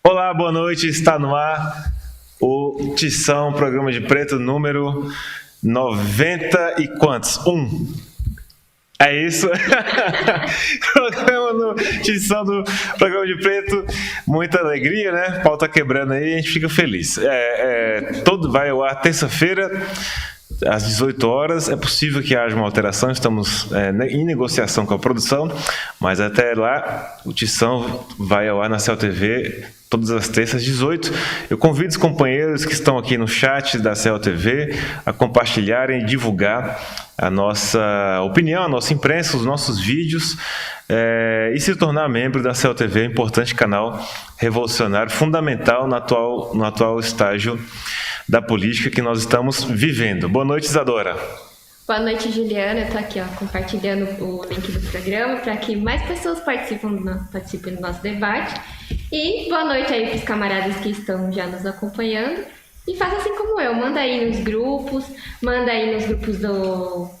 Olá, boa noite, está no ar o Tição, programa de preto número 90 e quantos? É isso? Programa no Tição do programa de preto, muita alegria, né? O pau tá quebrando aí, a gente fica feliz. Todo vai ao ar terça-feira, às 18 horas. É possível que haja uma alteração, estamos em negociação com a produção, mas até lá o Tição vai ao ar na Cell TV todas as terças, 18. Eu convido os companheiros que estão aqui no chat da Cell TV a compartilharem e divulgar a nossa opinião, a nossa imprensa, os nossos vídeos e se tornar membro da Cell TV, importante canal revolucionário, fundamental no atual estágio da política que nós estamos vivendo. Boa noite, Isadora. Boa noite, Juliana. Eu estou aqui compartilhando o link do programa para que mais pessoas participem do nosso debate. E boa noite aí para os camaradas que estão já nos acompanhando. E faça assim como eu, manda aí nos grupos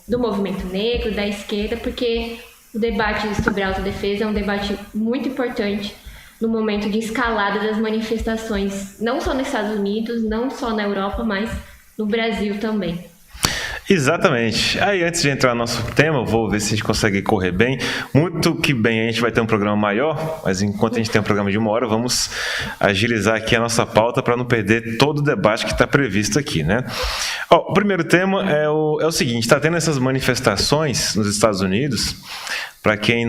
do Movimento Negro, da esquerda, porque o debate sobre autodefesa é um debate muito importante no momento de escalada das manifestações, não só nos Estados Unidos, não só na Europa, mas no Brasil também. Exatamente. Aí, antes de entrar no nosso tema, vou ver se a gente consegue correr bem. Muito que bem, a gente vai ter um programa maior, mas enquanto a gente tem um programa de 1 hora, vamos agilizar aqui a nossa pauta para não perder todo o debate que está previsto aqui, né? O primeiro tema é o seguinte: está tendo essas manifestações nos Estados Unidos. Para quem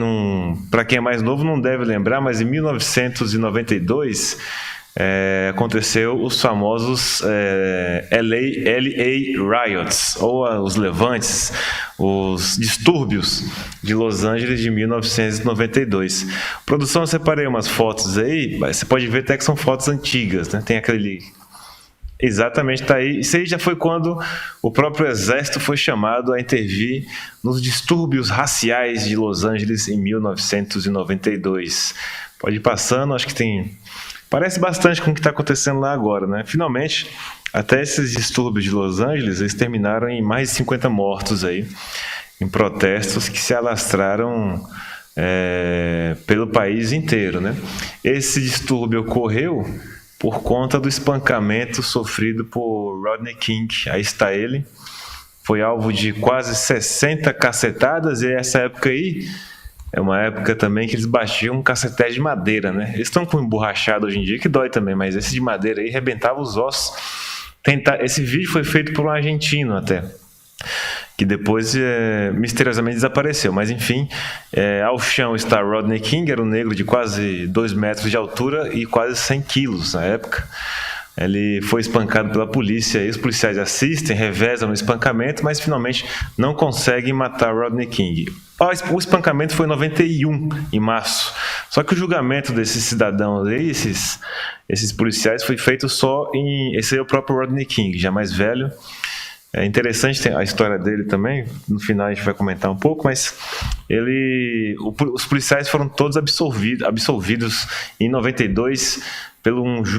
é mais novo não deve lembrar, mas em 1992 aconteceu os famosos LA Riots, ou os levantes, os distúrbios de Los Angeles de 1992. Produção, eu separei umas fotos aí, você pode ver até que são fotos antigas, né? Tem aquele... Exatamente, está aí. Isso aí já foi quando o próprio exército foi chamado a intervir nos distúrbios raciais de Los Angeles em 1992. Pode ir passando, acho que tem... Parece bastante com o que está acontecendo lá agora, né? Finalmente, até esses distúrbios de Los Angeles, eles terminaram em mais de 50 mortos aí, em protestos que se alastraram pelo país inteiro, né? Esse distúrbio ocorreu por conta do espancamento sofrido por Rodney King. Aí está ele, foi alvo de quase 60 cacetadas, e essa época aí é uma época também que eles batiam um cacetete de madeira, né? Eles estão com emborrachado hoje em dia, que dói também, mas esse de madeira aí rebentava os ossos. Esse vídeo foi feito por um argentino até, que depois misteriosamente desapareceu. Mas enfim, ao chão está Rodney King, era um negro de quase 2 metros de altura e quase 100 quilos na época. Ele foi espancado pela polícia, e os policiais assistem, revezam no espancamento, mas finalmente não conseguem matar Rodney King. O espancamento foi em 91, em março. Só que o julgamento desses cidadãos aí, esses policiais, foi feito só em... Esse aí é o próprio Rodney King, já mais velho. É interessante a história dele também, no final a gente vai comentar um pouco, mas os policiais foram todos absolvidos em 92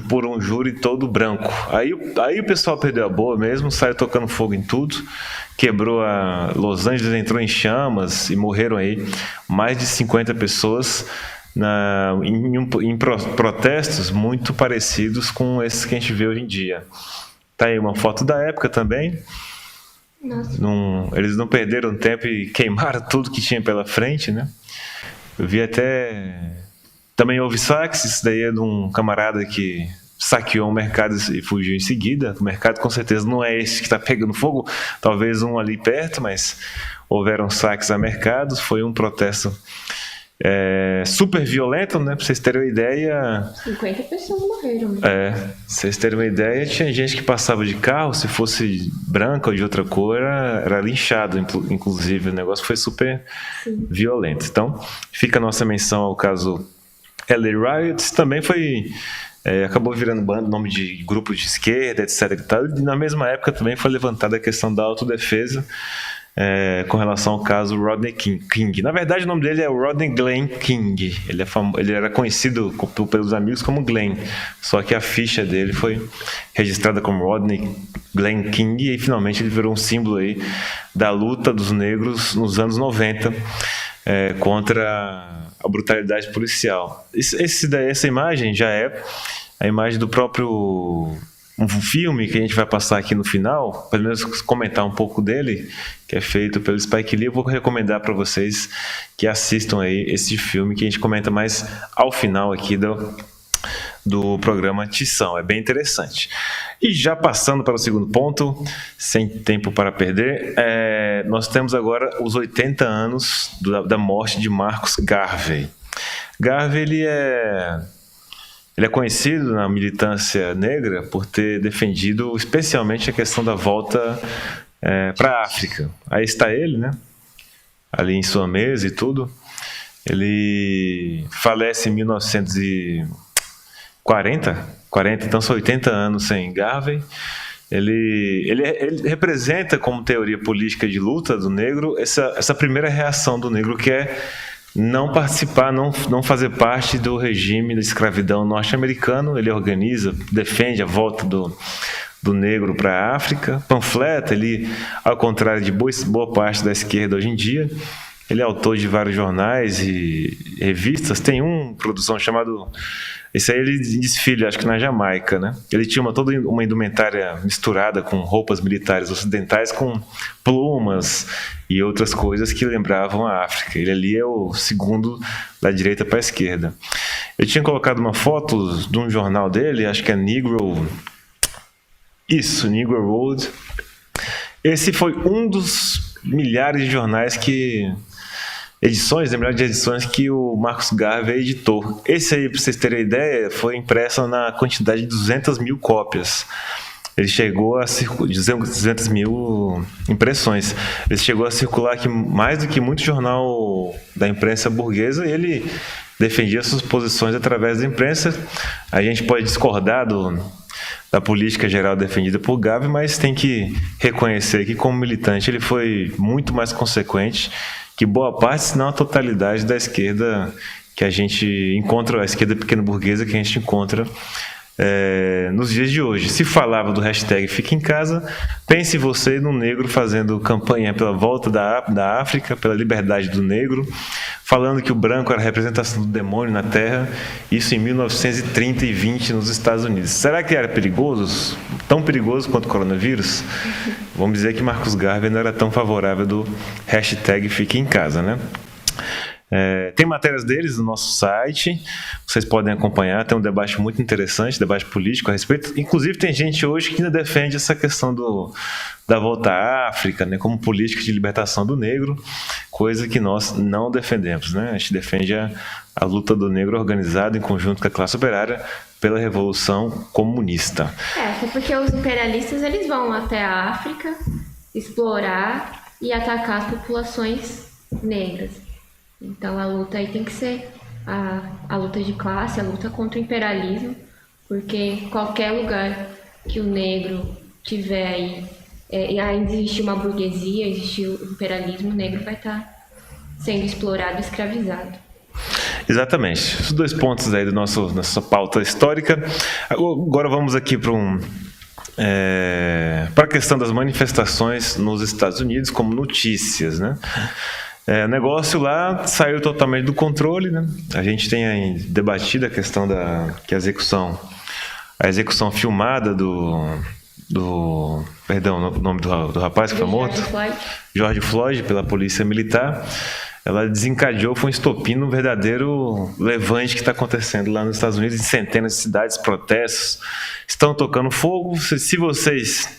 por um júri todo branco. Aí o pessoal perdeu a boa mesmo, saiu tocando fogo em tudo, quebrou Los Angeles, entrou em chamas e morreram aí mais de 50 pessoas em protestos muito parecidos com esses que a gente vê hoje em dia. Tá aí uma foto da época também. Nossa. Eles não perderam tempo e queimaram tudo que tinha pela frente, né? Eu vi até... Também houve saques, isso daí é de um camarada que saqueou um mercado e fugiu em seguida. O mercado com certeza não é esse que está pegando fogo, talvez um ali perto, mas houveram saques a mercados, foi um protesto super violento, né? Pra vocês terem uma ideia... 50 pessoas morreram. Né? Pra vocês terem uma ideia, tinha gente que passava de carro, se fosse branca ou de outra cor, era linchado, inclusive. O negócio foi super violento. Então, fica a nossa menção ao caso LA Riots. Também foi... acabou virando nome de grupo de esquerda, etc. E na mesma época também foi levantada a questão da autodefesa, com relação ao caso Rodney King. Na verdade, o nome dele é Rodney Glenn King. Ele era conhecido pelos amigos como Glenn, só que a ficha dele foi registrada como Rodney Glenn King e finalmente ele virou um símbolo aí da luta dos negros nos anos 90 contra a brutalidade policial. Essa imagem já é a imagem do próprio... um filme que a gente vai passar aqui no final, pelo menos comentar um pouco dele, que é feito pelo Spike Lee. Eu vou recomendar para vocês que assistam aí esse filme, que a gente comenta mais ao final aqui do programa Tição. É bem interessante. E já passando para o segundo ponto, sem tempo para perder, nós temos agora os 80 anos da morte de Marcus Garvey. Garvey, ele é conhecido na militância negra por ter defendido especialmente a questão da volta para a África. Aí está ele, né? Ali em sua mesa e tudo. Ele falece em 1940, então são 80 anos sem Garvey. Ele representa, como teoria política de luta do negro, essa primeira reação do negro, que é não participar, não fazer parte do regime da escravidão norte-americano. Ele organiza, defende a volta do negro para a África, panfleta. Ele, ao contrário de boa parte da esquerda hoje em dia, ele é autor de vários jornais e revistas. Tem uma produção chamado... Esse aí ele desfile, acho que na Jamaica, né? Ele tinha toda uma indumentária misturada com roupas militares ocidentais, com plumas e outras coisas que lembravam a África. Ele ali é o segundo da direita para a esquerda. Eu tinha colocado uma foto de um jornal dele, acho que é Negro... Isso, Negro Road. Esse foi um dos milhares de jornais milhares de edições que o Marcus Garvey editou. Esse aí, para vocês terem ideia, foi impresso na quantidade de 200 mil cópias. Ele chegou a circular 200 mil impressões. Ele chegou a circular aqui mais do que muito jornal da imprensa burguesa, e ele defendia suas posições através da imprensa. A gente pode discordar da política geral defendida por Garvey, mas tem que reconhecer que, como militante, ele foi muito mais consequente que boa parte, se não a totalidade da esquerda que a gente encontra, a esquerda pequena burguesa que a gente encontra nos dias de hoje. Se falava do hashtag Fica em Casa, pense você no negro fazendo campanha pela volta da África, pela liberdade do negro, falando que o branco era a representação do demônio na Terra, isso em 1930 e 20 nos Estados Unidos. Será que era perigoso? Tão perigoso quanto o coronavírus? Vamos dizer que Marcus Garvey não era tão favorável do hashtag Fica em Casa, né? Tem matérias deles no nosso site, vocês podem acompanhar. Tem um debate muito interessante, debate político a respeito. Inclusive tem gente hoje que ainda defende essa questão da volta à África, né, como política de libertação do negro, coisa que nós não defendemos, né? A gente defende a luta do negro organizado em conjunto com a classe operária pela revolução comunista. Até porque os imperialistas eles vão até a África explorar e atacar as populações negras. Então a luta aí tem que ser a luta de classe, a luta contra o imperialismo, porque qualquer lugar que o negro tiver aí e ainda existe uma burguesia, existe o imperialismo, o negro vai estar sendo explorado e escravizado. Exatamente. Os 2 pontos aí da nossa pauta histórica. Agora vamos aqui para a questão das manifestações nos Estados Unidos como notícias, né? O negócio lá saiu totalmente do controle, né? A gente tem aí debatido a questão que a execução filmada perdão, o nome do rapaz que foi morto, George Floyd, pela polícia militar, ela desencadeou, foi um estopim no verdadeiro levante que está acontecendo lá nos Estados Unidos, em centenas de cidades, protestos, estão tocando fogo. Se vocês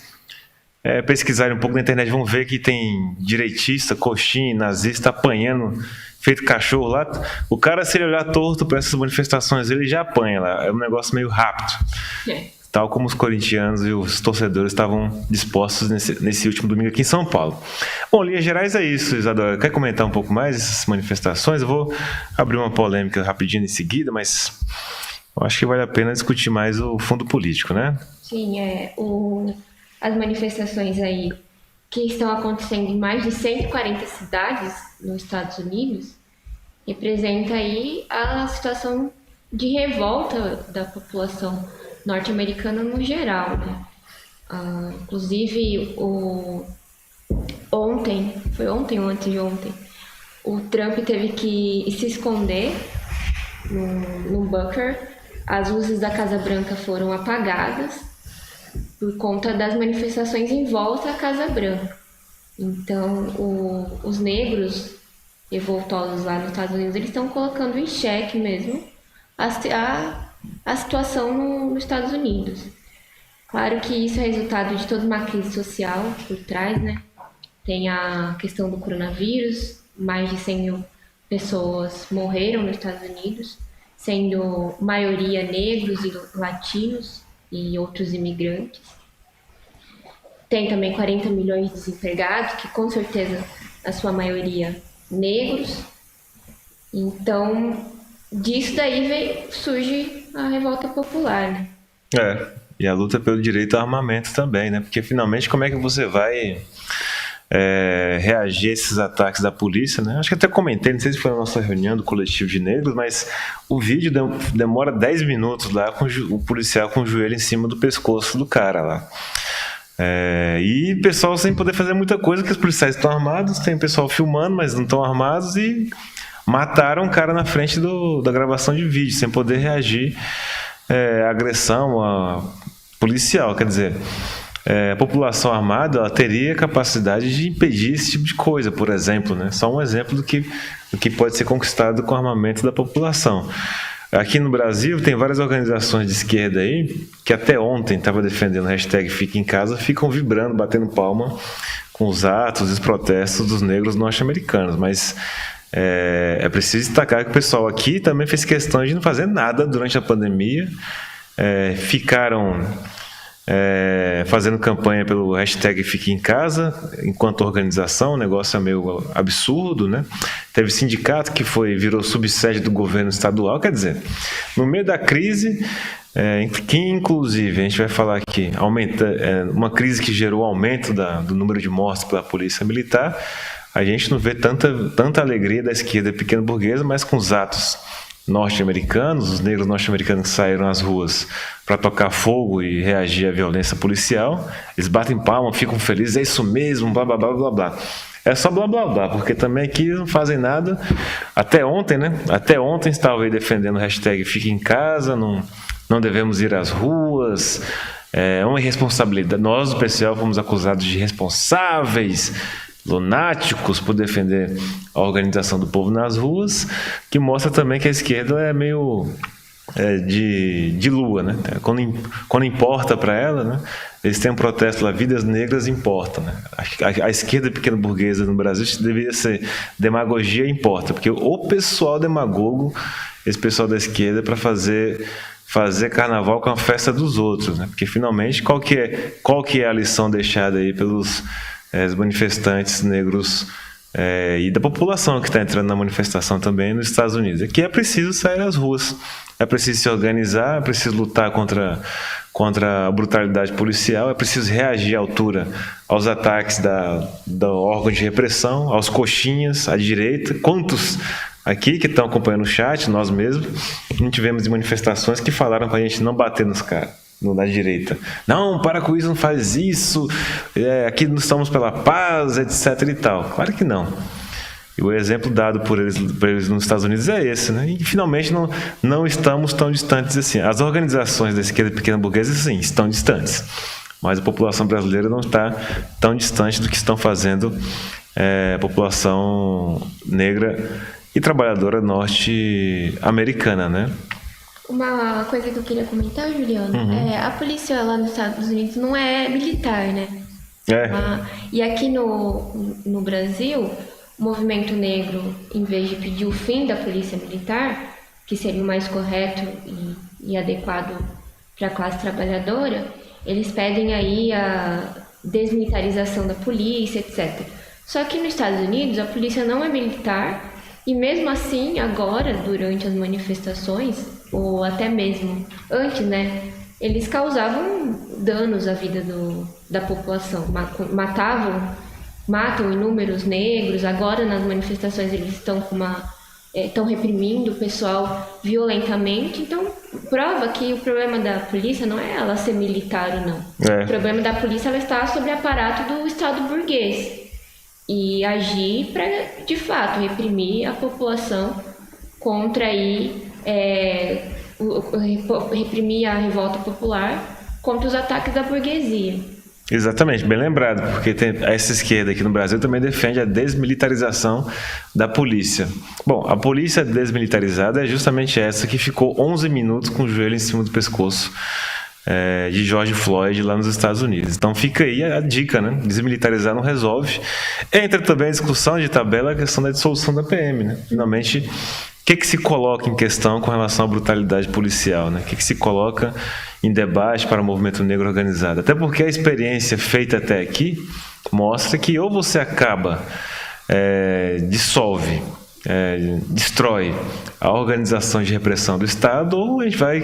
pesquisarem um pouco na internet, vão ver que tem direitista, coxinha, nazista apanhando, feito cachorro lá. O cara, se ele olhar torto para essas manifestações, ele já apanha lá. É um negócio meio rápido. Tal como os corintianos e os torcedores estavam dispostos nesse último domingo aqui em São Paulo. Bom, em linhas gerais é isso, Isadora. Quer comentar um pouco mais essas manifestações? Eu vou abrir uma polêmica rapidinho em seguida, mas eu acho que vale a pena discutir mais o fundo político, né? Sim, as manifestações aí que estão acontecendo em mais de 140 cidades nos Estados Unidos representa aí a situação de revolta da população norte-americana no geral, né? Inclusive, foi ontem ou antes de ontem, o Trump teve que se esconder no bunker. As luzes da Casa Branca foram apagadas por conta das manifestações em volta à Casa Branca. Então, os negros revoltosos lá nos Estados Unidos, eles estão colocando em xeque mesmo a situação nos Estados Unidos. Claro que isso é resultado de toda uma crise social por trás, né? Tem a questão do coronavírus, mais de 100 mil pessoas morreram nos Estados Unidos, sendo maioria negros e latinos e outros imigrantes. Tem também 40 milhões de desempregados, que com certeza, a sua maioria, negros. Então, disso daí surge a revolta popular, né? E a luta pelo direito ao armamento também, né? Porque finalmente como é que você vai reagir a esses ataques da polícia, né? Acho que até comentei, não sei se foi na nossa reunião do coletivo de negros, mas o vídeo demora 10 minutos lá com o policial com o joelho em cima do pescoço do cara lá. E pessoal sem poder fazer muita coisa, porque os policiais estão armados, tem pessoal filmando, mas não estão armados, e mataram o cara na frente da gravação de vídeo, sem poder reagir à agressão policial. Quer dizer, a população armada ela teria capacidade de impedir esse tipo de coisa, por exemplo, né? Só um exemplo do que pode ser conquistado com o armamento da população. Aqui no Brasil tem várias organizações de esquerda aí que até ontem estavam defendendo o hashtag Fique em Casa, ficam vibrando, batendo palma com os atos e os protestos dos negros norte-americanos, mas é preciso destacar que o pessoal aqui também fez questão de não fazer nada durante a pandemia, ficaram fazendo campanha pelo hashtag Fique em Casa enquanto organização. O negócio é meio absurdo, né? Teve sindicato que virou subsede do governo estadual. Quer dizer, no meio da crise, que inclusive a gente vai falar aqui, uma crise que gerou aumento do número de mortes pela polícia militar, a gente não vê tanta alegria da esquerda pequena burguesa, mas com os atos norte-americanos, os negros norte-americanos que saíram às ruas para tocar fogo e reagir à violência policial, eles batem palma, ficam felizes, é isso mesmo, blá blá blá blá blá. É só blá blá blá, porque também aqui não fazem nada. Até ontem, né? Até ontem estava aí defendendo o hashtag Fique em Casa, não devemos ir às ruas, é uma irresponsabilidade. Nós do PCL fomos acusados de irresponsáveis, lunáticos, por defender a organização do povo nas ruas, que mostra também que a esquerda é meio de lua, né? Quando importa para ela, né? Eles têm um protesto lá, vidas negras importam, né? A esquerda pequena burguesa no Brasil deveria ser demagogia importa, porque o pessoal demagogo, esse pessoal da esquerda, para fazer carnaval com a festa dos outros, né? Porque finalmente qual que é a lição deixada aí pelos manifestantes negros e da população que está entrando na manifestação também nos Estados Unidos? É que é preciso sair às ruas, é preciso se organizar, é preciso lutar contra contra a brutalidade policial, é preciso reagir à altura aos ataques do órgão de repressão, aos coxinhas, à direita. Quantos aqui que estão acompanhando o chat, nós mesmos, não tivemos manifestações que falaram para a gente não bater nos caras, na direita. Não, para com isso, não faz isso, aqui não estamos pela paz, etc e tal. Claro que não. E o exemplo dado por eles nos Estados Unidos é esse, né? E finalmente não estamos tão distantes assim. As organizações da esquerda pequena burguesa, sim, estão distantes. Mas a população brasileira não está tão distante do que estão fazendo a população negra e trabalhadora norte-americana, né? Uma coisa que eu queria comentar, Juliano, a polícia lá nos Estados Unidos não é militar, né? E aqui no Brasil, o movimento negro, em vez de pedir o fim da polícia militar, que seria o mais correto e adequado para a classe trabalhadora, eles pedem aí a desmilitarização da polícia, etc. Só que nos Estados Unidos a polícia não é militar e mesmo assim agora, durante as manifestações, ou até mesmo antes, né, eles causavam danos à vida da população, matam inúmeros negros. Agora nas manifestações eles estão reprimindo o pessoal violentamente. Então prova que o problema da polícia não é ela ser militar ou não. O problema da polícia é ela estar sob o aparato do Estado burguês e agir para de fato reprimir a população contra reprimir a revolta popular contra os ataques da burguesia. Exatamente, bem lembrado, porque essa esquerda aqui no Brasil também defende a desmilitarização da polícia. Bom, a polícia desmilitarizada é justamente essa que ficou 11 minutos com o joelho em cima do pescoço de George Floyd lá nos Estados Unidos. Então fica aí a dica, né? Desmilitarizar não resolve. Entra também a discussão de tabela a questão da dissolução da PM, né? Finalmente, o que se coloca em questão com relação à brutalidade policial, né? O que se coloca em debate para o movimento negro organizado? Até porque a experiência feita até aqui mostra que ou você acaba, dissolve, destrói a organização de repressão do Estado, ou a gente vai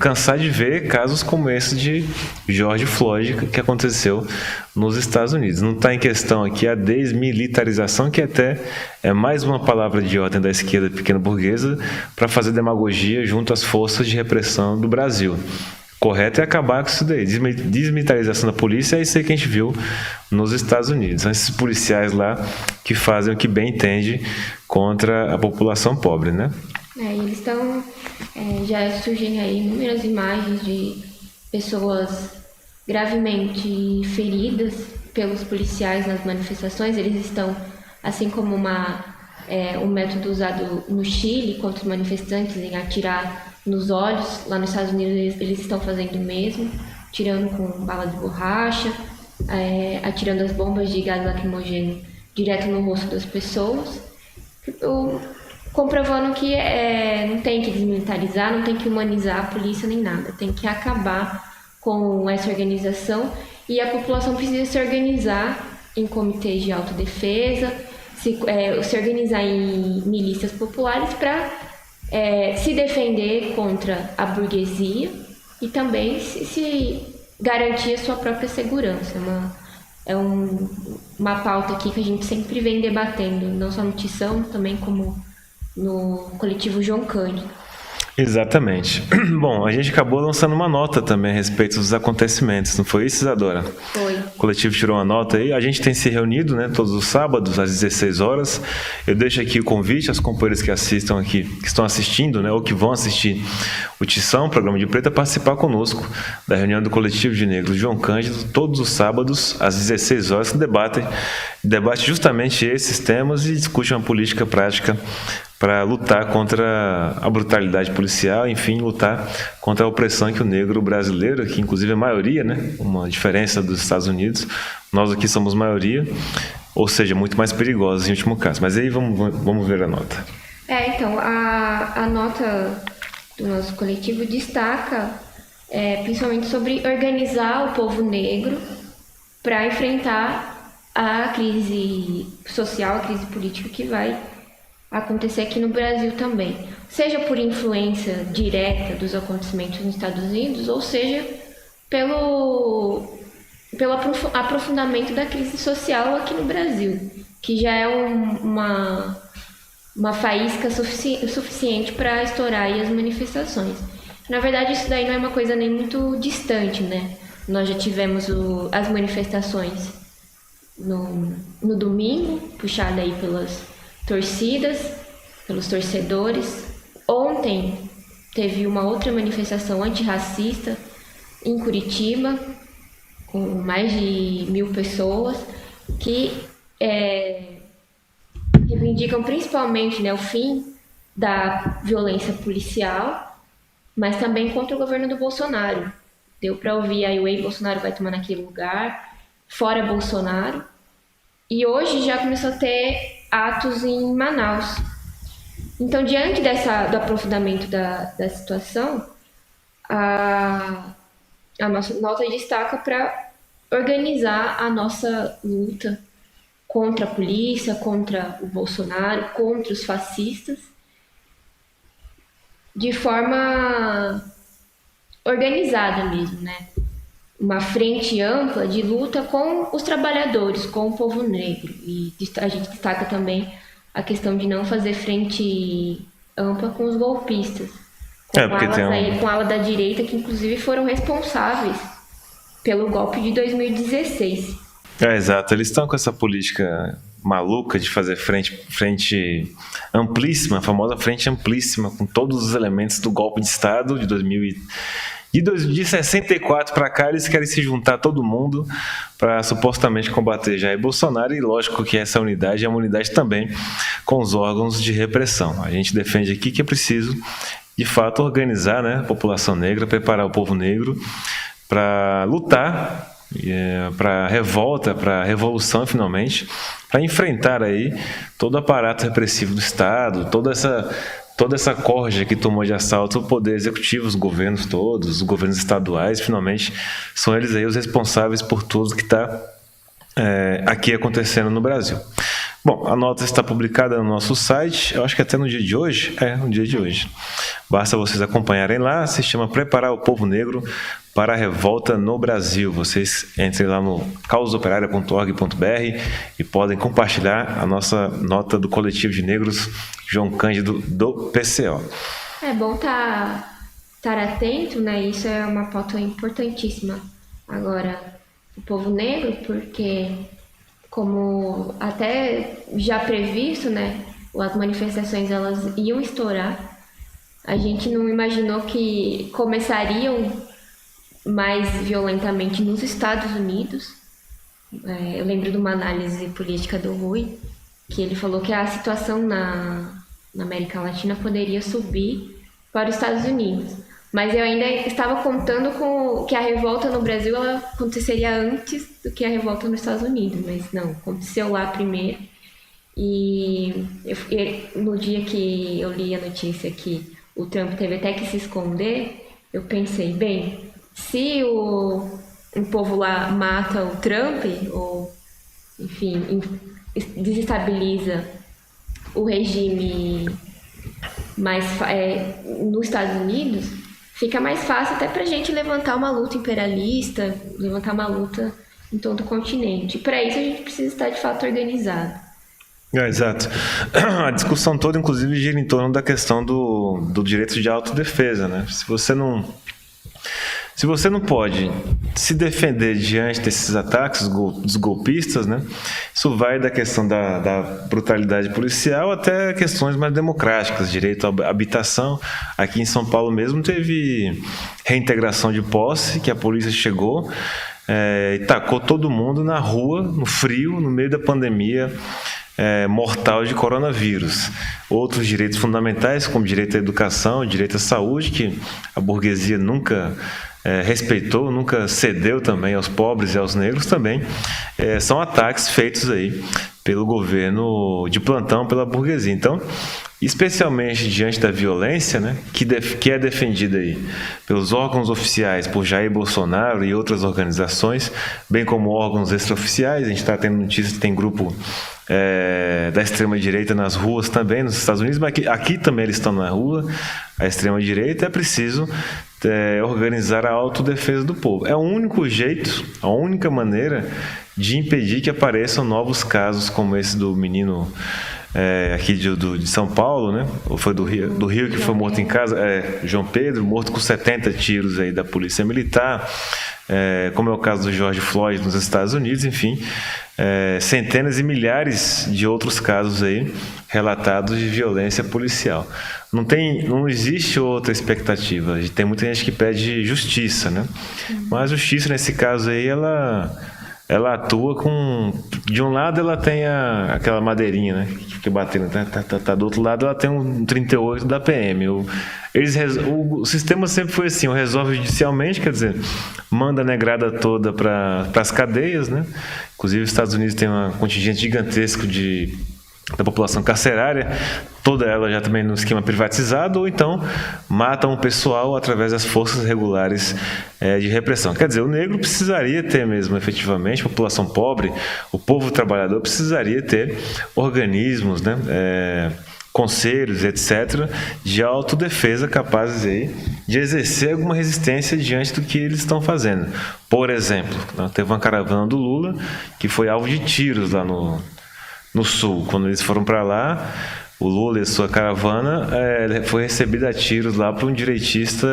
cansar de ver casos como esse de George Floyd que aconteceu nos Estados Unidos. Não está em questão aqui a desmilitarização, que até é mais uma palavra de ordem da esquerda pequena burguesa para fazer demagogia junto às forças de repressão do Brasil. Correto é acabar com isso daí. Desmilitarização da polícia é isso aí que a gente viu nos Estados Unidos. São esses policiais lá que fazem o que bem entende contra a população pobre, né? Eles estão... já surgem aí inúmeras imagens de pessoas gravemente feridas pelos policiais nas manifestações. Eles estão, assim como um método usado no Chile contra os manifestantes em atirar nos olhos, lá nos Estados Unidos eles estão fazendo o mesmo, tirando com bala de borracha, atirando as bombas de gás lacrimogêneo direto no rosto das pessoas, comprovando que não tem que desmilitarizar, não tem que humanizar a polícia nem nada, tem que acabar com essa organização, e a população precisa se organizar em comitês de autodefesa, se organizar em milícias populares para se defender contra a burguesia e também se garantir a sua própria segurança. Uma pauta aqui que a gente sempre vem debatendo, não só no Tição, também como no coletivo João Cândido. Exatamente. Bom, a gente acabou lançando uma nota também a respeito dos acontecimentos, não foi isso, Isadora? Foi. O coletivo tirou uma nota aí. A gente tem se reunido, né, todos os sábados às 16 horas. Eu deixo aqui o convite aos companheiros que assistam aqui, que estão assistindo, né, ou que vão assistir o Tição, Programa de Preto, a participar conosco da reunião do coletivo de negros João Cândido, todos os sábados às 16 horas, que debate justamente esses temas e discute uma política prática para lutar contra a brutalidade policial, enfim, lutar contra a opressão que o negro brasileiro, que inclusive é maioria, né, uma diferença dos Estados Unidos, nós aqui somos maioria, ou seja, muito mais perigosos em último caso. Mas aí vamos ver a nota. Então, a nota do nosso coletivo destaca principalmente sobre organizar o povo negro para enfrentar a crise social, a crise política que vai acontecer aqui no Brasil também, seja por influência direta dos acontecimentos nos Estados Unidos, ou seja pelo aprofundamento da crise social aqui no Brasil, que já é uma faísca suficiente para estourar aí as manifestações. Na verdade, isso daí não é uma coisa nem muito distante, né? Nós já tivemos as manifestações no domingo, puxada aí pelas torcidas, pelos torcedores. Ontem teve uma outra manifestação antirracista em Curitiba, com mais de 1.000 pessoas, que reivindicam principalmente, né, o fim da violência policial, mas também contra o governo do Bolsonaro. Deu para ouvir aí o Bolsonaro vai tomar naquele lugar, fora Bolsonaro. E hoje já começou a ter atos em Manaus. Então, diante do aprofundamento da situação, a nossa nota destaca para organizar a nossa luta contra a polícia, contra o Bolsonaro, contra os fascistas, de forma organizada mesmo, né? Uma frente ampla de luta com os trabalhadores, com o povo negro. E a gente destaca também a questão de não fazer frente ampla com os golpistas, com a ala da direita, que inclusive foram responsáveis pelo golpe de 2016. Exato, eles estão com essa política maluca de fazer frente amplíssima, a famosa frente amplíssima, com todos os elementos do golpe de Estado de 64 para cá. Eles querem se juntar todo mundo para supostamente combater Jair Bolsonaro, e lógico que essa unidade é uma unidade também com os órgãos de repressão. A gente defende aqui que é preciso, de fato, organizar, né, a população negra, preparar o povo negro para lutar, para a revolta, para a revolução, finalmente, para enfrentar aí todo o aparato repressivo do Estado, toda essa corja que tomou de assalto o poder executivo, os governos todos, os governos estaduais. Finalmente são eles aí os responsáveis por tudo que está aqui acontecendo no Brasil. Bom, a nota está publicada no nosso site, eu acho que até no dia de hoje, no dia de hoje. Basta vocês acompanharem lá, se chama Preparar o Povo Negro para a Revolta no Brasil. Vocês entrem lá no causoperaria.org.br e podem compartilhar a nossa nota do Coletivo de Negros João Cândido do PCO. É bom estar atento, né? Isso é uma pauta importantíssima. Agora, o povo negro, porque, como até já previsto, né? As manifestações elas iam estourar. A gente não imaginou que começariam mais violentamente nos Estados Unidos. Eu lembro de uma análise política do Rui, que ele falou que a situação na América Latina poderia subir para os Estados Unidos. Mas eu ainda estava contando com que a revolta no Brasil ela aconteceria antes do que a revolta nos Estados Unidos, mas não, aconteceu lá primeiro. E no dia que eu li a notícia que o Trump teve até que se esconder, eu pensei, bem, se o povo lá mata o Trump, ou, enfim, desestabiliza o regime nos Estados Unidos, fica mais fácil até pra gente levantar uma luta imperialista, levantar uma luta em todo o continente. E para isso a gente precisa estar de fato organizado. Exato. A discussão toda, inclusive, gira em torno da questão do direito de autodefesa, né? Se você não pode se defender diante desses ataques dos golpistas, né? Isso vai da questão da brutalidade policial até questões mais democráticas, direito à habitação. Aqui em São Paulo mesmo teve reintegração de posse, que a polícia chegou e tacou todo mundo na rua, no frio, no meio da pandemia mortal de coronavírus. Outros direitos fundamentais, como direito à educação, direito à saúde, que a burguesia nunca respeitou, nunca cedeu também aos pobres e aos negros, também são ataques feitos aí pelo governo de plantão, pela burguesia. Então, especialmente diante da violência, né, que é defendida aí pelos órgãos oficiais, por Jair Bolsonaro e outras organizações, bem como órgãos extraoficiais. A gente está tendo notícias que tem grupo da extrema-direita nas ruas também, nos Estados Unidos, mas aqui também eles estão na rua, a extrema-direita. É preciso organizar a autodefesa do povo. É o único jeito, a única maneira de impedir que apareçam novos casos como esse do menino aqui de São Paulo, né? Ou foi do Rio que foi morto em casa, João Pedro, morto com 70 tiros aí da polícia militar, como é o caso do George Floyd nos Estados Unidos, enfim, centenas e milhares de outros casos aí relatados de violência policial. Não existe outra expectativa. Tem muita gente que pede justiça, né? Mas a justiça nesse caso aí, ela atua com... De um lado ela tem aquela madeirinha, né, que fica batendo, do outro lado ela tem um 38 da PM. O sistema sempre foi assim, resolve judicialmente, quer dizer, manda a negrada toda para as cadeias, né? Inclusive os Estados Unidos tem um contingente gigantesco da população carcerária, toda ela já também no esquema privatizado, ou então matam o pessoal através das forças regulares de repressão. Quer dizer, o negro precisaria ter mesmo, efetivamente, a população pobre, o povo trabalhador precisaria ter organismos, né, conselhos, etc., de autodefesa capazes aí de exercer alguma resistência diante do que eles estão fazendo. Por exemplo, teve uma caravana do Lula que foi alvo de tiros lá no Sul. Quando eles foram para lá, o Lula e a sua caravana foi recebida a tiros lá por um direitista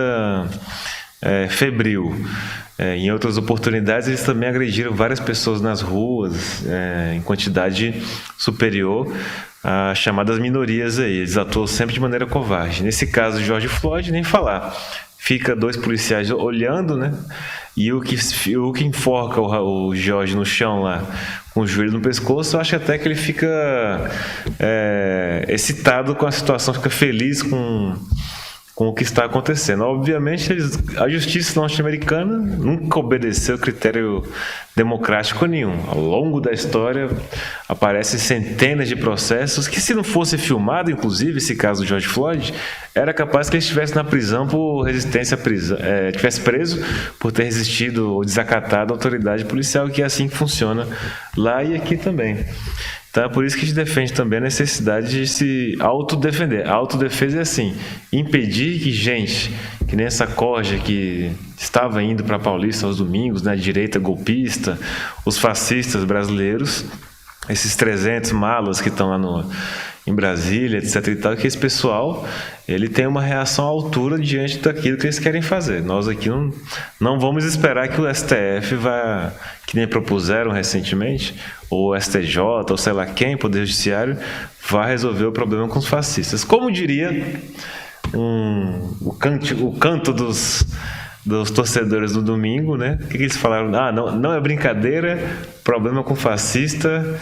febril. Em outras oportunidades, eles também agrediram várias pessoas nas ruas, em quantidade superior às chamadas minorias aí. Eles atuam sempre de maneira covarde. Nesse caso de George Floyd, nem falar. Fica 2 policiais olhando, né? E o que enforca o George no chão lá, com o joelho no pescoço, eu acho até que ele fica excitado com a situação, fica feliz com o que está acontecendo. Obviamente, a justiça norte-americana nunca obedeceu critério democrático nenhum. Ao longo da história, aparecem centenas de processos que, se não fosse filmado, inclusive, esse caso do George Floyd, era capaz que ele estivesse na prisão por resistência à prisão, estivesse preso por ter resistido ou desacatado a autoridade policial, que é assim que funciona lá e aqui também. Então é por isso que a gente defende também a necessidade de se autodefender. A autodefesa é assim, impedir que gente, que nem essa corja que estava indo para Paulista aos domingos, né, direita golpista, os fascistas brasileiros, esses 300 malas que estão lá em Brasília, etc. e tal, que esse pessoal, ele tem uma reação à altura diante daquilo que eles querem fazer. Nós aqui não vamos esperar que o STF vá, que nem propuseram recentemente, ou o STJ, ou sei lá quem, Poder Judiciário, vá resolver o problema com os fascistas. Como diria o canto dos torcedores do domingo, né? O que eles falaram? Não é brincadeira, problema com fascista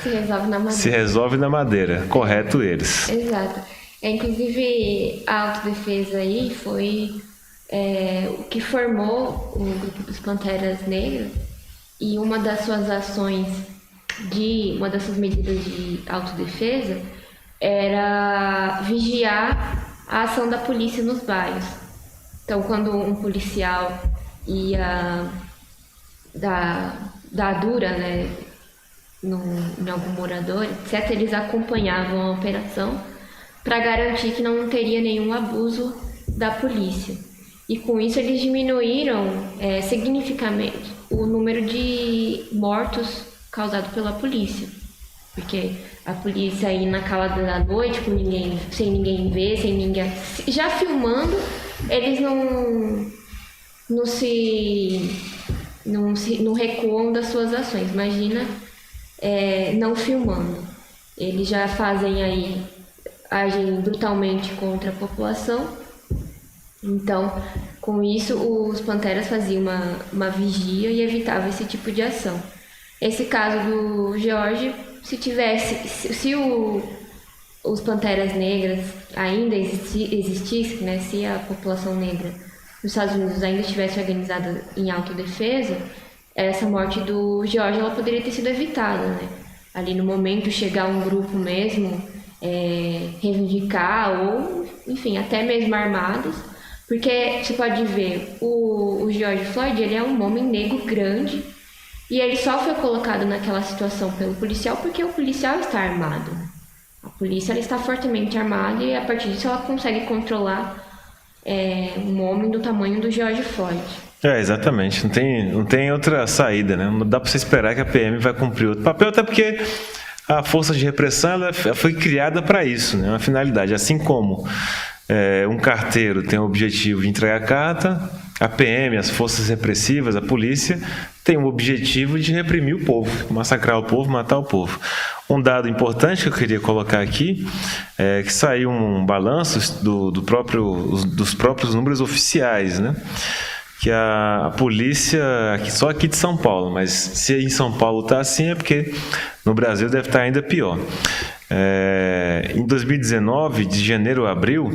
se resolve na madeira. Correto eles. Exato. Inclusive, a autodefesa aí foi o que formou o grupo dos Panteras Negras, e uma das suas ações, uma das suas medidas de autodefesa era vigiar a ação da polícia nos bairros. Então, quando um policial ia dar dura, né, em algum morador, etc., eles acompanhavam a operação para garantir que não teria nenhum abuso da polícia. E com isso eles diminuíram significativamente o número de mortos causados pela polícia. Porque a polícia aí na calada da noite, sem ninguém ver, sem ninguém... Já filmando, eles não recuam das suas ações. Imagina não filmando. Eles já agem brutalmente contra a população. Então, com isso, os Panteras faziam uma vigia e evitavam esse tipo de ação. Esse caso do George, se os Panteras Negras ainda existissem, né, se a população negra nos Estados Unidos ainda estivesse organizada em autodefesa, essa morte do George ela poderia ter sido evitada, né? Ali no momento chegar um grupo mesmo reivindicar ou, enfim, até mesmo armados. Porque você pode ver, o George Floyd, ele é um homem negro grande e ele só foi colocado naquela situação pelo policial porque o policial está armado. A polícia ela está fortemente armada e a partir disso ela consegue controlar um homem do tamanho do George Floyd. Exatamente. Não tem outra saída, né? Não dá para você esperar que a PM vai cumprir outro papel, até porque a força de repressão ela foi criada para isso, né? Uma finalidade. Assim como um carteiro tem o objetivo de entregar a carta, a PM, as forças repressivas, a polícia, tem o objetivo de reprimir o povo, massacrar o povo, matar o povo. Um dado importante que eu queria colocar aqui é que saiu um balanço dos próprios números oficiais, né? Que a polícia, só aqui de São Paulo, mas se em São Paulo está assim é porque no Brasil deve estar ainda pior. Em 2019, de janeiro a abril,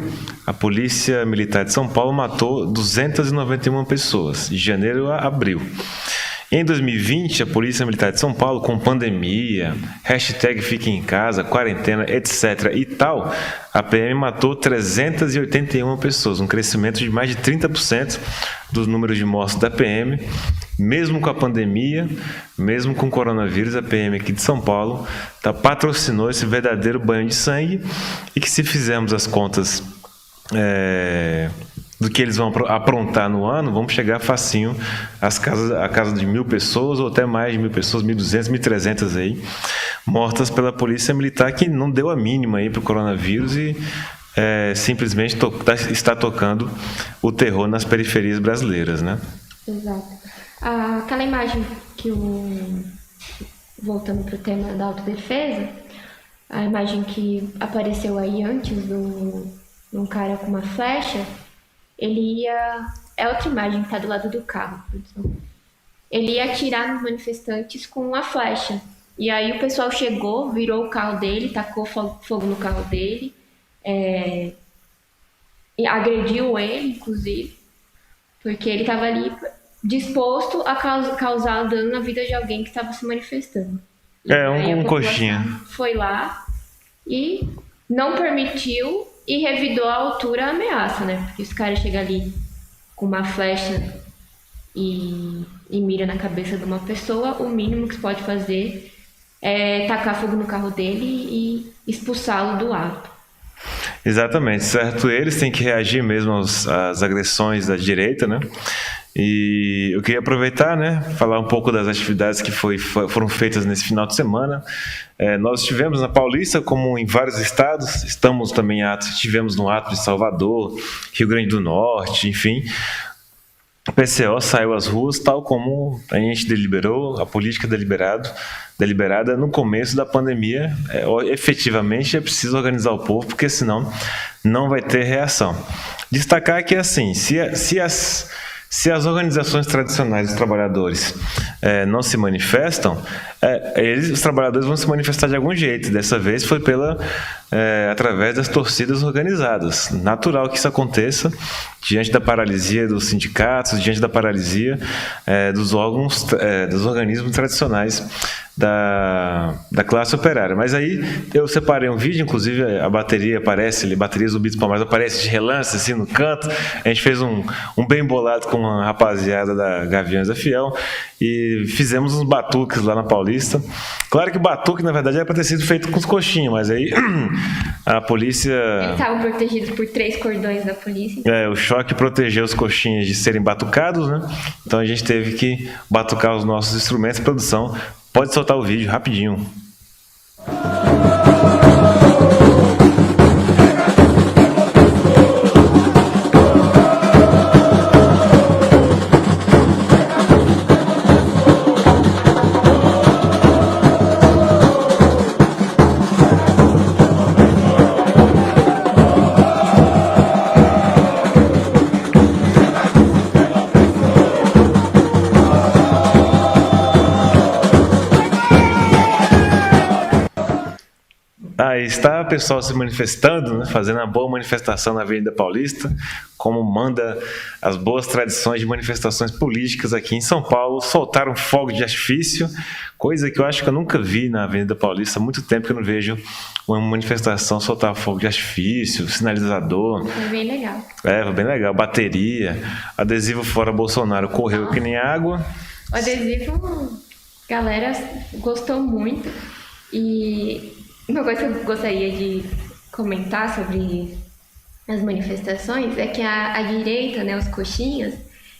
a Polícia Militar de São Paulo matou 291 pessoas, de janeiro a abril. Em 2020, a Polícia Militar de São Paulo, com pandemia, hashtag fique em casa, quarentena, etc. e tal, a PM matou 381 pessoas, um crescimento de mais de 30% dos números de mortes da PM. Mesmo com a pandemia, mesmo com o coronavírus, a PM aqui de São Paulo patrocinou esse verdadeiro banho de sangue e que se fizermos as contas do que eles vão aprontar no ano, vamos chegar facinho a casa de 1.000 pessoas ou até mais de 1.000 pessoas, 1.200, 1.300 aí, mortas pela Polícia Militar, que não deu a mínima aí para o coronavírus e simplesmente está tocando o terror nas periferias brasileiras, né? Exato. Aquela imagem voltando para o tema da autodefesa, a imagem que apareceu aí antes de um cara com uma flecha, é outra imagem que está do lado do carro, produção. Ele ia atirar nos manifestantes com uma flecha. E aí o pessoal chegou, virou o carro dele, tacou fogo no carro dele, e agrediu ele, inclusive, porque ele estava ali disposto a causar dano na vida de alguém que estava se manifestando. Um coxinha. Foi lá e não permitiu e revidou à altura a ameaça, né? Porque os caras chegam ali com uma flecha e mira na cabeça de uma pessoa, o mínimo que se pode fazer é tacar fogo no carro dele e expulsá-lo do ato. Exatamente, certo? Eles têm que reagir mesmo às agressões da direita, né? E eu queria aproveitar, né, falar um pouco das atividades que foram feitas nesse final de semana. Nós estivemos na Paulista, como em vários estados, estivemos no ato de Salvador, Rio Grande do Norte, enfim. O PCO saiu às ruas, tal como a gente deliberou, a política deliberada no começo da pandemia. Efetivamente é preciso organizar o povo, porque senão não vai ter reação. Destacar que, assim, se as organizações tradicionais dos trabalhadores não se manifestam, os trabalhadores vão se manifestar de algum jeito. Dessa vez foi através das torcidas organizadas. Natural que isso aconteça diante da paralisia dos sindicatos, diante da paralisia dos organismos tradicionais da classe operária. Mas aí eu separei um vídeo, inclusive a bateria aparece ali, bateria Zumbi dos Palmares aparece de relance assim no canto. A gente fez um bem bolado com uma rapaziada da Gaviões da Fiel e fizemos uns batuques lá na Paulista. Claro que o batuque na verdade era para ter sido feito com os coxinhos, mas aí a polícia... Eles estavam protegidos por 3 cordões da polícia. O choque protegeu os coxinhas de serem batucados, né? Então a gente teve que batucar os nossos instrumentos. Produção, pode soltar o vídeo rapidinho. Aí está o pessoal se manifestando, né, fazendo uma boa manifestação na Avenida Paulista, como manda as boas tradições de manifestações políticas aqui em São Paulo. Soltaram fogo de artifício, coisa que eu acho que eu nunca vi na Avenida Paulista. Há muito tempo que eu não vejo uma manifestação soltar fogo de artifício, sinalizador. Foi bem legal. Foi bem legal. Bateria, adesivo fora Bolsonaro, correu que nem água. O adesivo, galera gostou muito. E uma coisa que eu gostaria de comentar sobre as manifestações é que a direita, né, os coxinhas,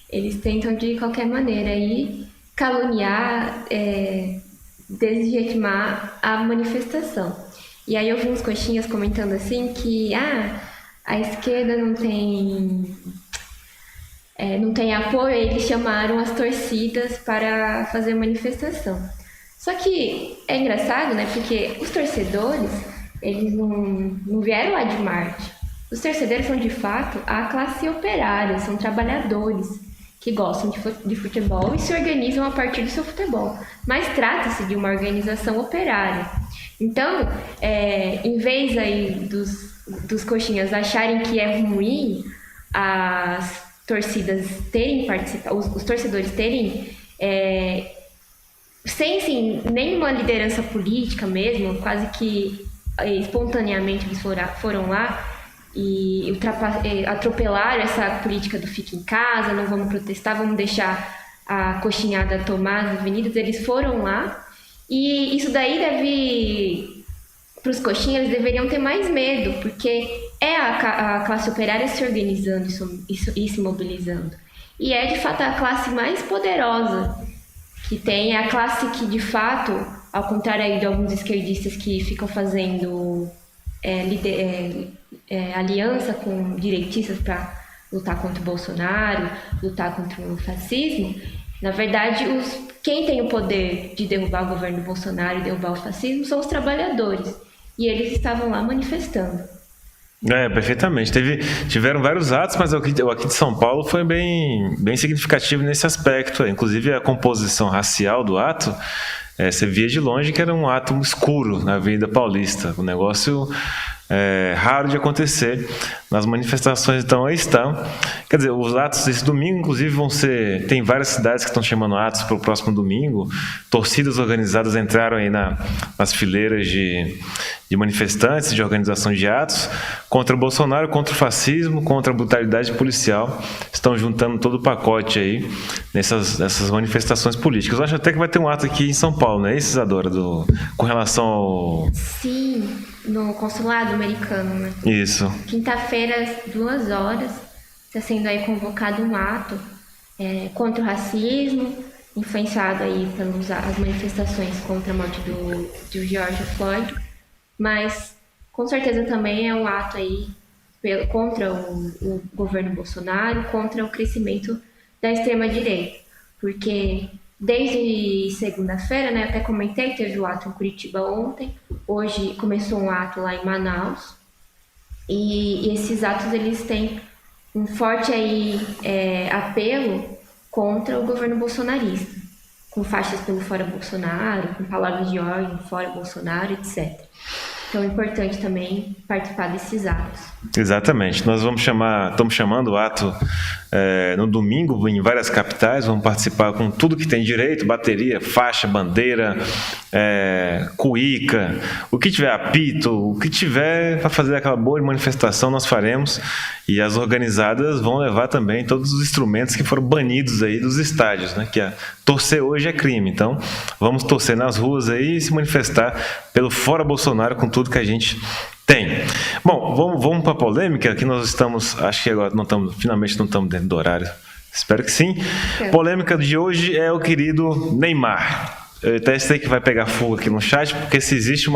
eles tentam de qualquer maneira aí caluniar, deslegitimar a manifestação. E aí eu vi uns coxinhas comentando assim que a esquerda não tem apoio, e eles chamaram as torcidas para fazer manifestação. Só que é engraçado, né? Porque os torcedores, eles não vieram lá de Marte. Os torcedores são, de fato, a classe operária, são trabalhadores que gostam de futebol e se organizam a partir do seu futebol. Mas trata-se de uma organização operária. Então, em vez aí dos coxinhas acharem que é ruim as torcidas terem participado, os torcedores terem, sem assim, nenhuma liderança política mesmo, quase que espontaneamente eles foram lá e atropelaram essa política do fique em casa, não vamos protestar, vamos deixar a coxinhada tomar as avenidas. Eles foram lá e isso daí deve, para os coxinhas, eles deveriam ter mais medo, porque é a classe operária se organizando e se mobilizando. E é, de fato, a classe mais poderosa que tem, é a classe que, de fato, ao contrário aí de alguns esquerdistas que ficam fazendo aliança com direitistas para lutar contra o Bolsonaro, lutar contra o fascismo, na verdade, quem tem o poder de derrubar o governo do Bolsonaro e derrubar o fascismo são os trabalhadores. E eles estavam lá manifestando. Perfeitamente. Tiveram vários atos, mas o aqui de São Paulo foi bem significativo nesse aspecto. Inclusive, a composição racial do ato, você via de longe que era um ato escuro na Avenida Paulista. Um negócio raro de acontecer nas manifestações. Então, aí estão. Quer dizer, os atos desse domingo, inclusive, vão ser... Tem várias cidades que estão chamando atos para o próximo domingo. Torcidas organizadas entraram aí nas fileiras de manifestantes, de organização de atos contra o Bolsonaro, contra o fascismo, contra a brutalidade policial. Estão juntando todo o pacote aí nessas manifestações políticas. Eu acho até que vai ter um ato aqui em São Paulo, não é isso, Isadora? Com relação ao... Sim, no consulado americano, né? Isso. Quinta-feira, às 2h, está sendo aí convocado um ato contra o racismo, influenciado aí pelas as manifestações contra a morte do George Floyd, mas com certeza também é um ato aí contra o governo Bolsonaro, contra o crescimento da extrema-direita, porque desde segunda-feira, né, até comentei, teve o ato em Curitiba ontem, hoje começou um ato lá em Manaus, e esses atos eles têm um forte aí, apelo contra o governo bolsonarista, com faixas pelo Fora Bolsonaro, com palavras de ordem, Fora Bolsonaro, etc. Então é importante também participar desses atos. Exatamente. Nós estamos chamando o ato no domingo em várias capitais, vamos participar com tudo que tem direito, bateria, faixa, bandeira, cuíca, o que tiver apito, o que tiver para fazer aquela boa manifestação nós faremos, e as organizadas vão levar também todos os instrumentos que foram banidos aí dos estádios, né? Que torcer hoje é crime, então vamos torcer nas ruas aí e se manifestar pelo Fora Bolsonaro com tudo que a gente tem. Bom, vamos para a polêmica, que nós estamos, acho que agora finalmente não estamos dentro do horário, espero que sim. Polêmica de hoje é o querido Neymar. Eu até sei que vai pegar fogo aqui no chat, porque se existe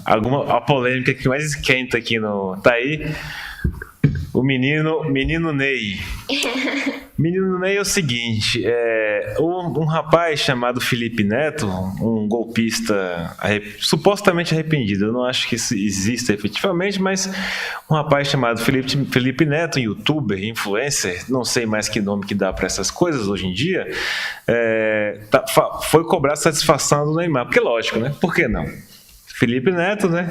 a polêmica que mais esquenta aqui tá aí, o menino Ney. Menino Ney é o seguinte, um rapaz chamado Felipe Neto, um golpista supostamente arrependido, eu não acho que isso exista efetivamente, mas um rapaz chamado Felipe Neto, youtuber, influencer, não sei mais que nome que dá para essas coisas hoje em dia, foi cobrar satisfação do Neymar, porque lógico, né? Por que não? Felipe Neto, né?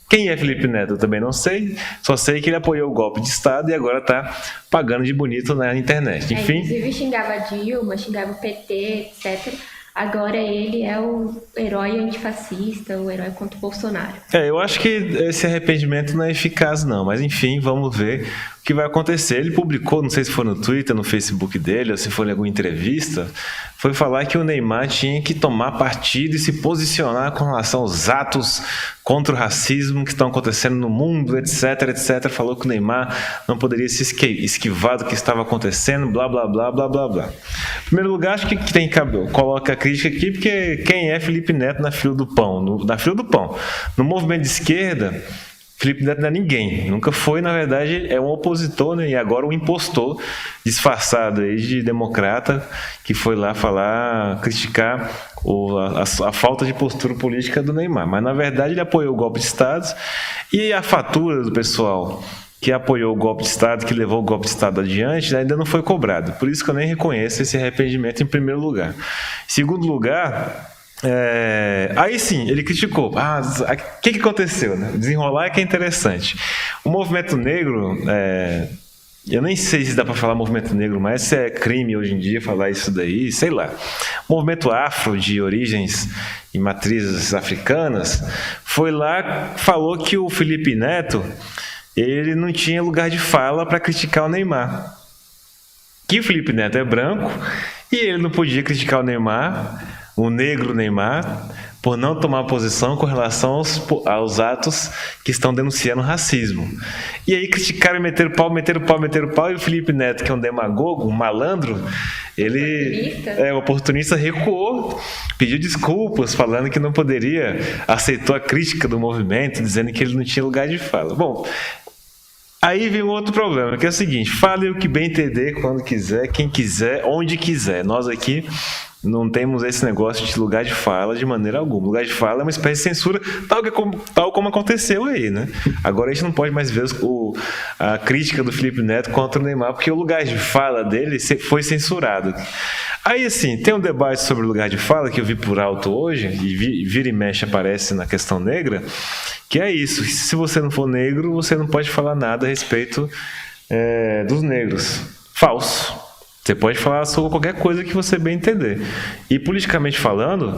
Quem é Felipe Neto? Eu também não sei. Só sei que ele apoiou o golpe de Estado e agora tá pagando de bonito na internet. Enfim. Inclusive xingava a Dilma, xingava o PT, etc. Agora ele é o herói antifascista, o herói contra o Bolsonaro. Eu acho que esse arrependimento não é eficaz, não. Mas enfim, vamos ver o que vai acontecer. Ele publicou, não sei se foi no Twitter, no Facebook dele, ou se foi em alguma entrevista, foi falar que o Neymar tinha que tomar partido e se posicionar com relação aos atos contra o racismo que estão acontecendo no mundo, etc, etc. Falou que o Neymar não poderia se esquivar do que estava acontecendo, blá, blá, blá, blá, blá, blá. Em primeiro lugar, acho que tem que coloca a crítica aqui, porque quem é Felipe Neto na fila do pão? Na fila do pão. No movimento de esquerda, Felipe Neto não é ninguém, nunca foi, na verdade, é um opositor, né? E agora um impostor disfarçado aí de democrata que foi lá criticar a falta de postura política do Neymar. Mas na verdade ele apoiou o golpe de Estado e a fatura do pessoal que apoiou o golpe de Estado, que levou o golpe de Estado adiante, ainda não foi cobrado. Por isso que eu nem reconheço esse arrependimento em primeiro lugar. Em segundo lugar, aí sim, ele criticou. O que aconteceu? Né? Desenrolar é que é interessante. O movimento negro, eu nem sei se dá para falar movimento negro, mas se é crime hoje em dia falar isso daí, sei lá. O movimento afro de origens e matrizes africanas foi lá, falou que o Felipe Neto ele não tinha lugar de fala para criticar o Neymar. Que o Felipe Neto é branco e ele não podia criticar o Neymar, o negro Neymar, por não tomar posição com relação aos atos que estão denunciando racismo. E aí criticaram e meteram pau, e o Felipe Neto, que é um demagogo, um malandro, o oportunista recuou, pediu desculpas, falando que não poderia, aceitou a crítica do movimento, dizendo que ele não tinha lugar de fala. Bom, aí vem um outro problema, que é o seguinte: fale o que bem entender, quando quiser, quem quiser, onde quiser. Nós aqui não temos esse negócio de lugar de fala de maneira alguma. Lugar de fala é uma espécie de censura, tal como aconteceu aí, né? Agora a gente não pode mais ver a crítica do Felipe Neto contra o Neymar, porque o lugar de fala dele foi censurado. Aí, assim, tem um debate sobre o lugar de fala que eu vi por alto hoje, e vira e mexe aparece na questão negra, que é isso: se você não for negro, você não pode falar nada a respeito dos negros. Falso. Você pode falar sobre qualquer coisa que você bem entender. E politicamente falando,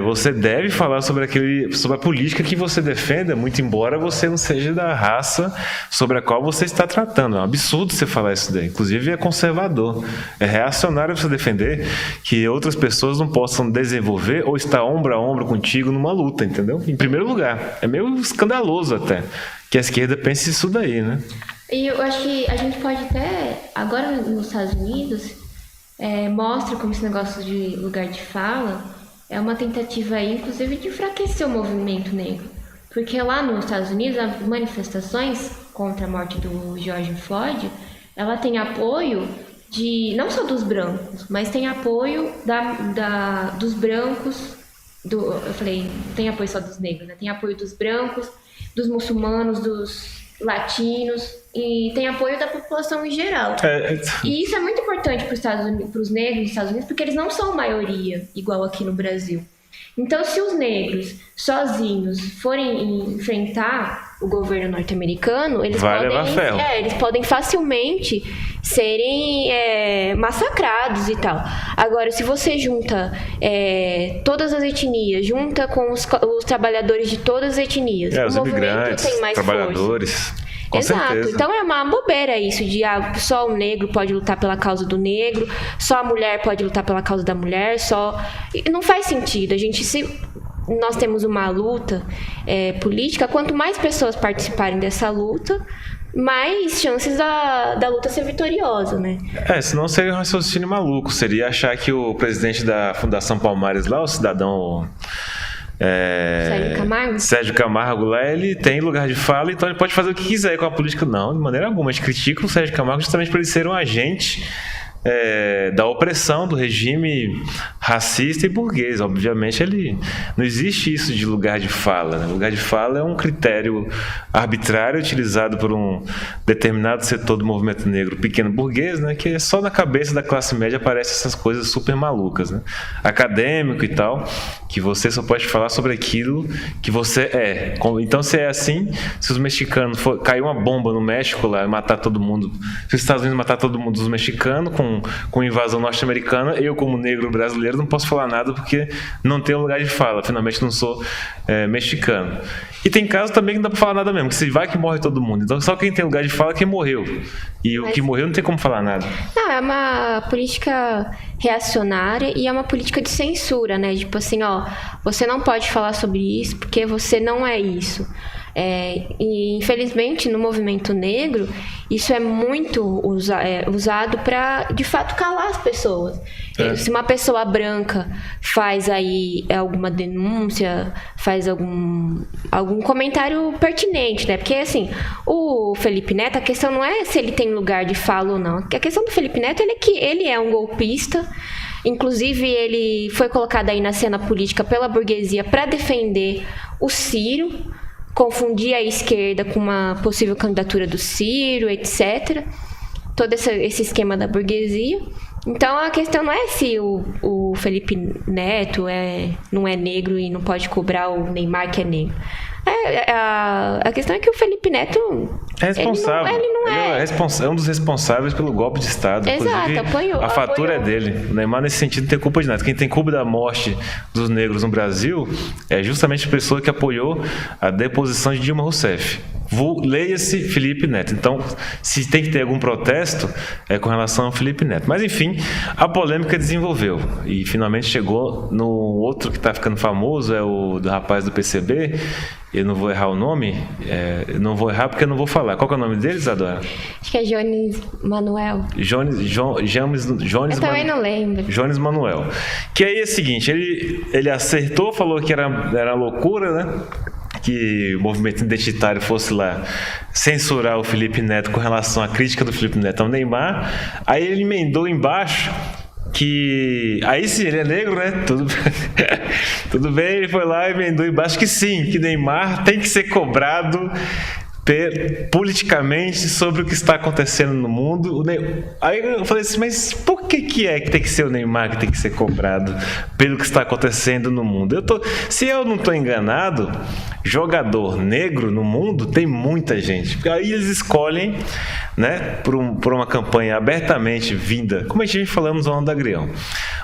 você deve falar sobre a política que você defenda, muito embora você não seja da raça sobre a qual você está tratando. É um absurdo você falar isso daí. Inclusive é conservador. É reacionário você defender que outras pessoas não possam desenvolver ou estar ombro a ombro contigo numa luta, entendeu? Em primeiro lugar. É meio escandaloso até que a esquerda pense isso daí, né? E eu acho que a gente pode até, agora nos Estados Unidos, mostra como esse negócio de lugar de fala é uma tentativa aí, inclusive, de enfraquecer o movimento negro. Porque lá nos Estados Unidos, as manifestações contra a morte do George Floyd, ela tem apoio não só dos brancos, mas tem apoio dos brancos, eu falei, não tem apoio só dos negros, né? Tem apoio dos brancos, dos muçulmanos, dos latinos, e tem apoio da população em geral. E isso é muito importante para os negros nos Estados Unidos, porque eles não são maioria, igual aqui no Brasil. Então, se os negros sozinhos forem enfrentar o governo norte-americano, eles podem facilmente serem massacrados e tal. Agora, se você junta todas as etnias, junta com os trabalhadores de todas as etnias, os imigrantes, tem mais trabalhadores. Força. Com Exato. certeza. Então é uma bobeira isso de só o negro pode lutar pela causa do negro, só a mulher pode lutar pela causa da mulher, não faz sentido. Nós temos uma luta política, quanto mais pessoas participarem dessa luta, mais chances da luta ser vitoriosa, né? Senão seria um raciocínio maluco. Seria achar que o presidente da Fundação Palmares lá, o cidadão Sérgio Camargo lá, ele tem lugar de fala, então ele pode fazer o que quiser com a política. Não, de maneira alguma. A gente critica o Sérgio Camargo justamente por ele ser um agente da opressão do regime racista e burguês. Obviamente, não existe isso de lugar de fala, né? Lugar de fala é um critério arbitrário utilizado por um determinado setor do movimento negro pequeno burguês, né? Que só na cabeça da classe média aparecem essas coisas super malucas, né? Acadêmico e tal, que você só pode falar sobre aquilo que você é. Então, se é assim, se os mexicanos cair uma bomba no México lá e matar todo mundo, se os Estados Unidos matar todo mundo, os mexicanos com invasão norte-americana, eu como negro brasileiro não posso falar nada porque não tenho lugar de fala, finalmente não sou mexicano. E tem casos também que não dá pra falar nada mesmo, que se vai que morre todo mundo. Então só quem tem lugar de fala é quem morreu. E o que morreu não tem como falar nada. Não, é uma política reacionária e é uma política de censura, né? Tipo assim, ó, você não pode falar sobre isso porque você não é isso. E infelizmente no movimento negro isso é muito usado para de fato calar as pessoas. Se uma pessoa branca faz aí alguma denúncia, faz algum comentário pertinente, né? Porque assim, o Felipe Neto, a questão não é se ele tem lugar de fala ou não. A questão do Felipe Neto é que ele é um golpista. Inclusive, ele foi colocado aí na cena política pela burguesia para defender o Ciro, confundir a esquerda com uma possível candidatura do Ciro, etc. Todo esse esquema da burguesia. Então, a questão não é se o Felipe Neto não é negro e não pode cobrar o Neymar que é negro. A questão é que o Felipe Neto é responsável. Ele não é. É um dos responsáveis pelo golpe de Estado. Exato, inclusive, a fatura é dele. O Neymar, nesse sentido, não tem culpa de nada. Quem tem culpa da morte dos negros no Brasil é justamente a pessoa que apoiou a deposição de Dilma Rousseff. Leia-se Felipe Neto. Então, se tem que ter algum protesto, é com relação ao Felipe Neto. Mas, enfim, a polêmica desenvolveu. E, finalmente, chegou no outro que está ficando famoso, é o do rapaz do PCB. Eu não vou errar o nome. Não vou errar porque eu não vou falar. Qual que é o nome dele, Isadora? Acho que é Jones Manuel. Jones também não lembro. Jones Manuel. Que aí é o seguinte, ele acertou, falou que era loucura, né? Que o movimento identitário fosse lá censurar o Felipe Neto com relação à crítica do Felipe Neto ao Neymar. Aí ele emendou embaixo que... Aí sim, ele é negro, né? Tudo bem, ele foi lá e emendou embaixo que sim, que Neymar tem que ser cobrado politicamente sobre o que está acontecendo no mundo. Aí eu falei assim, mas por que tem que ser o Neymar que tem que ser cobrado pelo que está acontecendo no mundo? Se eu não estou enganado, jogador negro no mundo tem muita gente. Aí eles escolhem, né, por uma campanha abertamente vinda, como a gente falamos no ano da Agrião,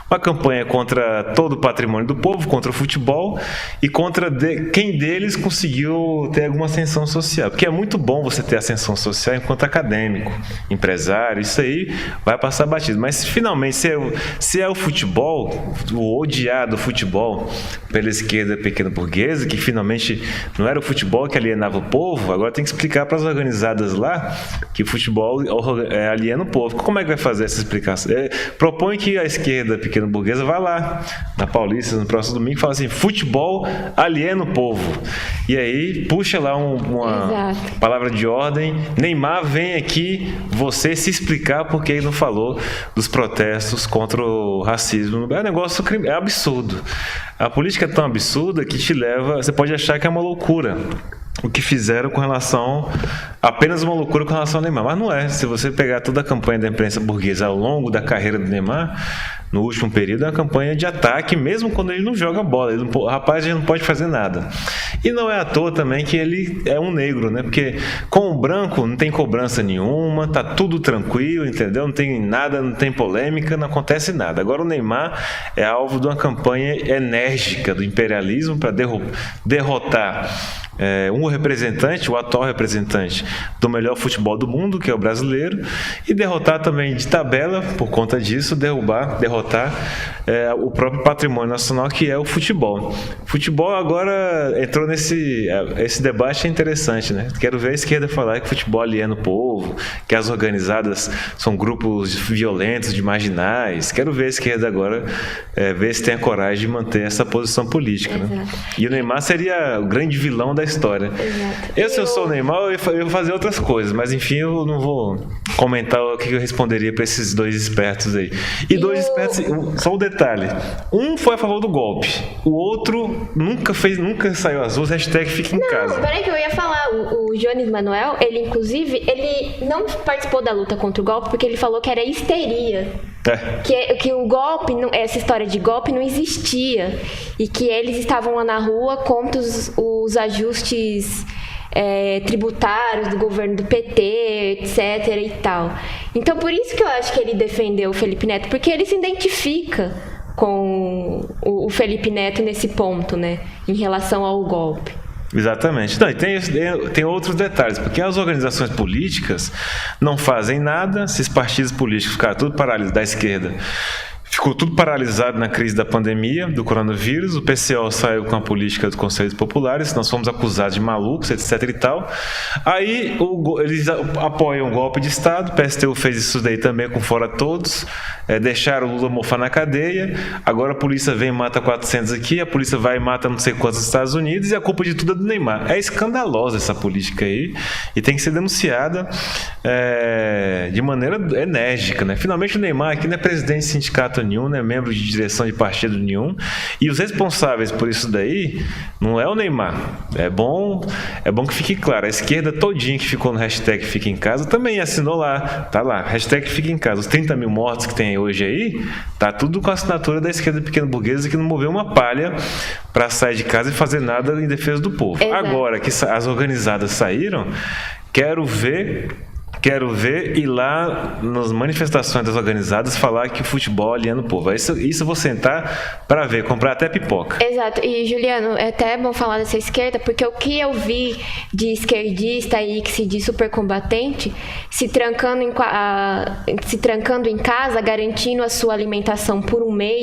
uma campanha contra todo o patrimônio do povo, contra o futebol e contra quem deles conseguiu ter alguma ascensão social. Porque é muito bom você ter ascensão social enquanto acadêmico, empresário, isso aí vai passar batido. Mas finalmente, se é o futebol, o odiado futebol pela esquerda pequena burguesa, que finalmente não era o futebol que alienava o povo, agora tem que explicar para as organizadas lá que o futebol aliena o povo. Como é que vai fazer essa explicação? Propõe que a esquerda pequena burguesa vai lá na Paulista no próximo domingo e fala assim, futebol aliena o povo. E aí puxa lá uma palavra de ordem, Neymar vem aqui você se explicar porque ele não falou dos protestos contra o racismo. É um negócio, é absurdo. A política é tão absurda que te leva, você pode achar que é uma loucura o que fizeram com relação, apenas uma loucura com relação ao Neymar, mas não é. Se você pegar toda a campanha da imprensa burguesa ao longo da carreira do Neymar, no último período, é uma campanha de ataque, mesmo quando ele não joga bola. O rapaz já não pode fazer nada. E não é à toa também que ele é um negro, né? Porque com o branco não tem cobrança nenhuma, tá tudo tranquilo, entendeu? Não tem nada, não tem polêmica, não acontece nada. Agora o Neymar é alvo de uma campanha enérgica do imperialismo para derrotar um representante, o atual representante do melhor futebol do mundo, que é o brasileiro, e derrotar também de tabela, por conta disso, derrotar o próprio patrimônio nacional, que é o futebol. O futebol agora entrou esse debate é interessante, né? Quero ver a esquerda falar que o futebol aliena o povo, que as organizadas são grupos violentos, de marginais. Quero ver a esquerda agora ver se tem a coragem de manter essa posição política, né? E o Neymar seria o grande vilão da história. Exato. Se eu sou o Neymar, eu ia fazer outras coisas, mas enfim, eu não vou comentar o que eu responderia para esses dois espertos aí. Dois espertos, só um detalhe: um foi a favor do golpe, o outro nunca saiu às ruas, hashtag fica em casa. Peraí que eu ia falar, o Jones Manuel, ele inclusive, ele não participou da luta contra o golpe porque ele falou que era histeria. Que o golpe, essa história de golpe não existia e que eles estavam lá na rua contra os ajustes tributários do governo do PT, etc e tal. Então por isso que eu acho que ele defendeu o Felipe Neto, porque ele se identifica com o Felipe Neto nesse ponto, né, em relação ao golpe. Exatamente. Não, e tem outros detalhes, porque as organizações políticas não fazem nada, se os partidos políticos ficaram tudo paralisados, da esquerda, ficou tudo paralisado na crise da pandemia, do coronavírus, o PCO saiu com a política dos Conselhos Populares, nós fomos acusados de malucos, etc e tal. Aí eles apoiam o golpe de Estado, o PSTU fez isso daí também com Fora Todos, deixaram o Lula mofar na cadeia, agora a polícia vem e mata 400 aqui, a polícia vai e mata não sei quantos nos Estados Unidos, e a culpa de tudo é do Neymar. É escandalosa essa política aí, e tem que ser denunciada de maneira enérgica, né? Finalmente o Neymar aqui não é presidente de sindicato nenhum, não é membro de direção de partido nenhum, e os responsáveis por isso daí não é o Neymar. É bom que fique claro, a esquerda todinha que ficou no hashtag Fica em Casa também assinou lá, tá lá, hashtag Fica em Casa. Os 30 mil mortos que tem hoje aí, tá tudo com a assinatura da esquerda pequena burguesa que não moveu uma palha para sair de casa e fazer nada em defesa do povo. Exato. Agora que as organizadas saíram, quero ver ir lá nas manifestações das organizadas falar que o futebol aliena o povo. Isso eu vou sentar para ver, comprar até pipoca. Exato. E, Juliano, é até bom falar dessa esquerda, porque o que eu vi de esquerdista aí que se diz super combatente, se trancando em casa, garantindo a sua alimentação por um mês,